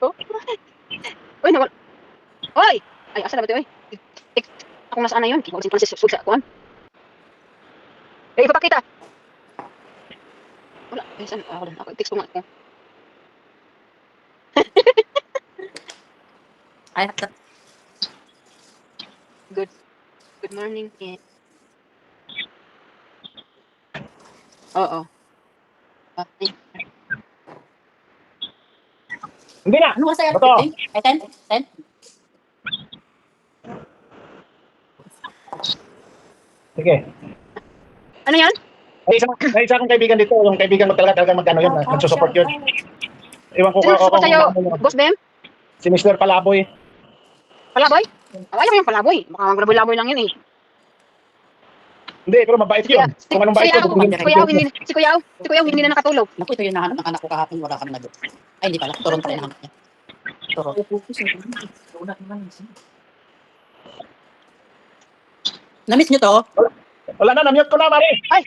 ko. Uy, nawal. Uy! Ay, asa na ba ito, uy? Ako nasaan na yun? Kung si Francis, susa ako. Eh, ipapakita. Wala. Eh, saan? Ako lang. Ako, text ko nga ako. I have to... Good morning. Eh. Oo. Okay. Hindi na. Ano oras tayo? Bato. 15? Ay, 10? 10? Sige. Ano yan? May isa akong kaibigan dito. Yung kaibigan mo talaga magkano yun. Nagsusupport yun. Iwan ko Sino support sa'yo? ano. Boss Bem? Si Mr. Palaboy. Palaboy? Oh, ayaw mo yung palaboy. Baka maglaboy-laboy lang yun eh. Hindi, pero mabait yun. Kung anong bait yun. Si Kuya hindi na nakatulog. Naku, ito yung nahanap ng anak ko kahapon. Wala kami nag... Ay, hindi pala. Turon pala yung nahanap niya. Turon. Na-miss nyo to? Wala na, na-mute ko na, Mari. Ay!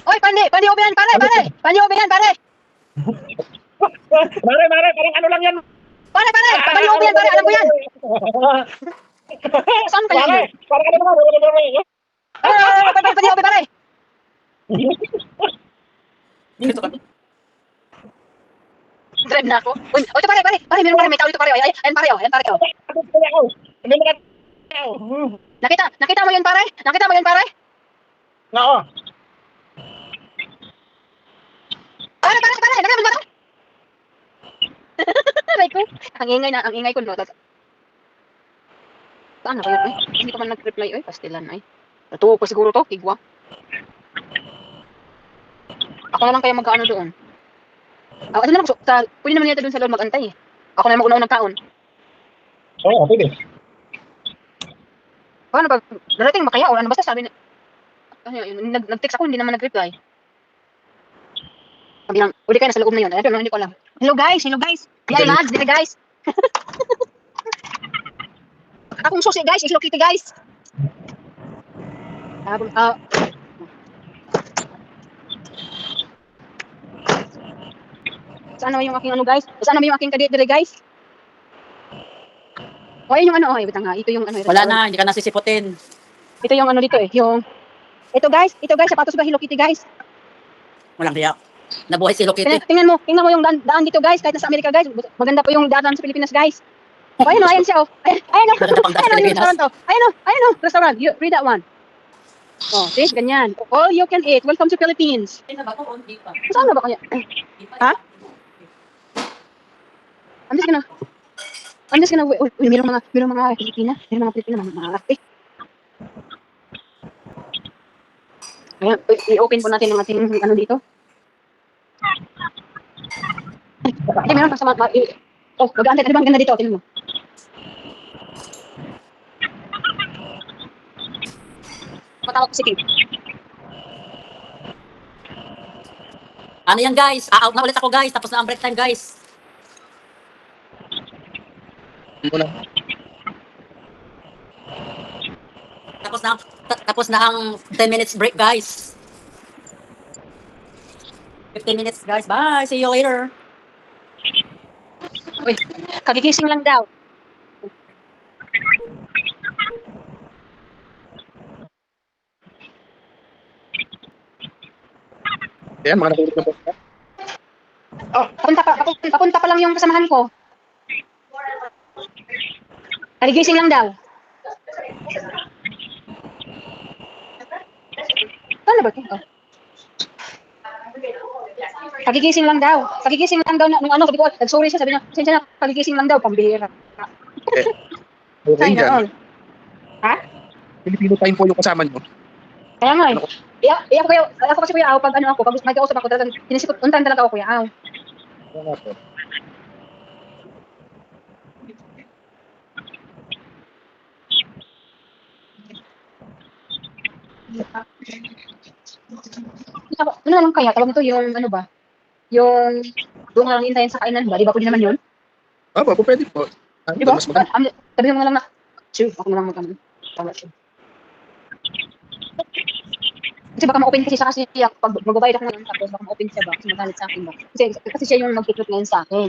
Oy, Pandi Obian, pare! Pandi Obian, pare! Mari, parang ano lang yan. Pare! Pandi Obian, pare! Alam ko yan! Saan kayo? Mari, parang ano naman. Pandi Obian, pare! Dito kami. Drive na ako. Uy, ito pare! Meron pare, may tao dito pare. Ayan pare. Nakita mo yun pare? Oo. Pare! Nakita mo ba? Aray ko. Ang ingay ko. No? Saan na ba yun? Ay, hindi pa man nag-reply. Ay, pastilan ay. Natuwa ko siguro to, kigwa. Ako na lang kaya mag-ano doon. Ano na lang, pwede naman yata doon sa loob mag-antay eh. Ako na lang mag-una ng taon. Oo, pwede. Paano ba? Darating ba kaya? O ano basta sabi na... Nag-text ako, hindi naman nag-reply. Sabi lang, pwede kayo nasa loob na yun. Ayun, hindi ko alam. Hello guys! Yan lads, dito guys! Akong susi guys, Hello Kitty guys! Saan naman yung aking ano guys? Saan naman yung aking kadit dire guys? O ayun yung ano, okay, bitang nga. Ito yung ano. Wala na, hindi ka nasisiputin. Ito yung ano dito eh, yung... Ito guys, sapatos ba Hello Kitty guys? Walang riyak. Nabuhay si Hello Kitty. Tingnan mo yung daan dito guys, kahit nasa Amerika guys. Maganda po yung daan sa Pilipinas guys. O ayun o, ayan siya o. Ayun o, Maganda pang daan sa yung Pilipinas. restaurant o. Ayun o, restaurant. Read that one. Oh, see, ganyan. All you can eat. Welcome to Philippines. Saan na ba kaya? Ha? I'm just gonna, uy, mayroong mga Pilipina, mga arte. Ayan, i-open po natin yung ating ano dito. Ay, meron kasama, mag-aantay, ano ba ang ganda dito? Tingnan mo. Matawag ko si King. Ano yan guys? Out na ulit ako guys. Tapos na ang break time guys. Tapos na ang 10 minutes break guys. 15 minutes guys. Bye. See you later. Uy, kagigising lang daw. Ayan, mga natulog na po. Oh, papunta pa lang yung kasamahan ko. Kagigising lang daw. Ano ba ito? Kagigising lang daw nung ano, sabi ko, nag-sorry siya, sabi niya, pasensya na, kagigising lang daw, pambihira. Okay Sana all. dyan. Ha? Filipino time po yung kasama nyo. Kaya nga eh. Ako kasi Kuya Aw, pag ano ako, pag may kausap ako, talagang sinisikot, untan talaga ako Kuya Aw. Ayan nga po. Ano naman kaya, tawag nito yung ano ba? Yung doon lang hintayin sa kainan ba? Di ba pwede naman yun? Opo, pwede po. Di ba? Mas maganda. Sabi mo lang na, chill, ako na lang mag-ano. Tama siya. Kasi baka ma-open kasi siya kasi pag magbabayad ako ngayon tapos baka ma-open siya ba kasi magalit sa akin ba. Kasi siya yung nag-recruit ngayon sa akin.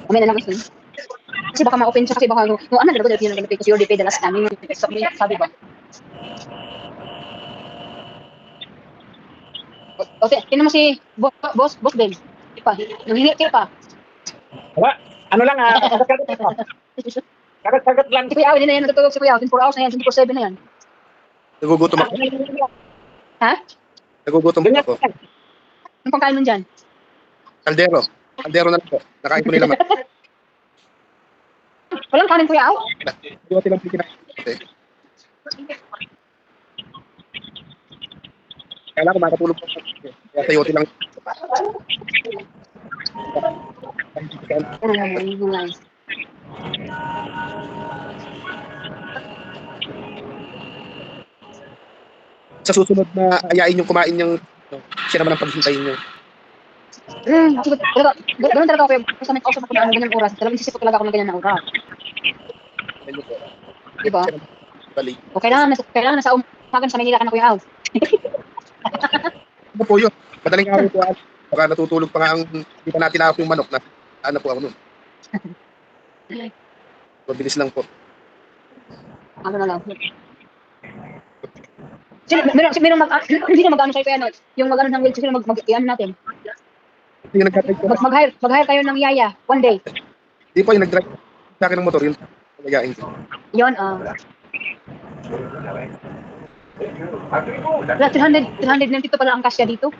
Umay na lang kasi. Kasi baka ma-open siya kasi baka, no, I'm not gonna go there if you're not gonna pay because you already paid the last time. Sabi ba? Okay, tingnan mo si boss Ben. Pa, nanghingi ka pa. Wala. Ano lang, kagat-kagat lang. Kagat-kagat lang. Si Kuya Al, hindi na yan natutulog si Kuya Al. 24 hours na yan, 24/7 na yan. Nagugutom ako. Ha? Nagugutom po Ganyan. ako. Anong pangkain mo dyan? Kaldero. Kaldero na lang po. Nakain ko nila. Walang kanin Kuya Al? Yote lang po kinain. Kala ko makatulog po. Kaya sa yote lang. Sa susunod na ayain yung kumain yung siya naman ang paghintayin nyo. Ganun talaga ako. Basta may kausap ako na ganyan oras. Talagang isisip ko talaga ako ng ganyan na oras. Ayun po. Diba? Bali. O kailangan nasa umagan sa Manila ka na Kuya Al. Ano po yun? Madaling araw po. Baka natutulog pa nga ang hindi pa natin ako yung manok na ano po ako nun. Mabilis lang po. Ano na lang. Sino hindi na mag-ano sa'yo Kuya Al. Yung mag-ano ng wheelchair, sino mag-iano natin. Hindi yung nag-drive ko. Mag-hire kayo ng yaya. One day. Hindi po yung nag-drive sa akin ng motor yun. Magayain ko. Yun, 392 pala ang kasya dito.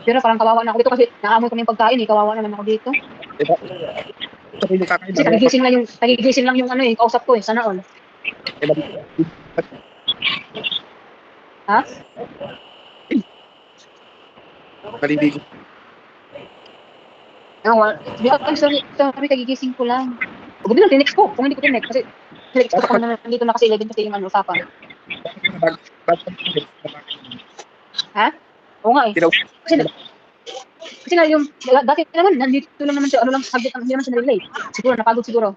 Pero parang kawawa na ako dito kasi naamoy kami yung pagkain eh. Kawawa naman ako dito. Diba? Ito po yung kakain. Kasi nagigising lang yung ano eh, kausap ko eh, sana all. Ha? Nalibigo. Sorry, kagigising ko lang. Huwag din lang, tinext ko. Kung hindi ko tinext, kasi tinext ko kung nandito na kasi 11 kasi yung ano, usapan. Ha? Oo nga eh. Kasi nga yung, dati naman, nandito lang naman siya, ano lang, subject, hindi naman siya na-relate. Siguro, napagod siguro.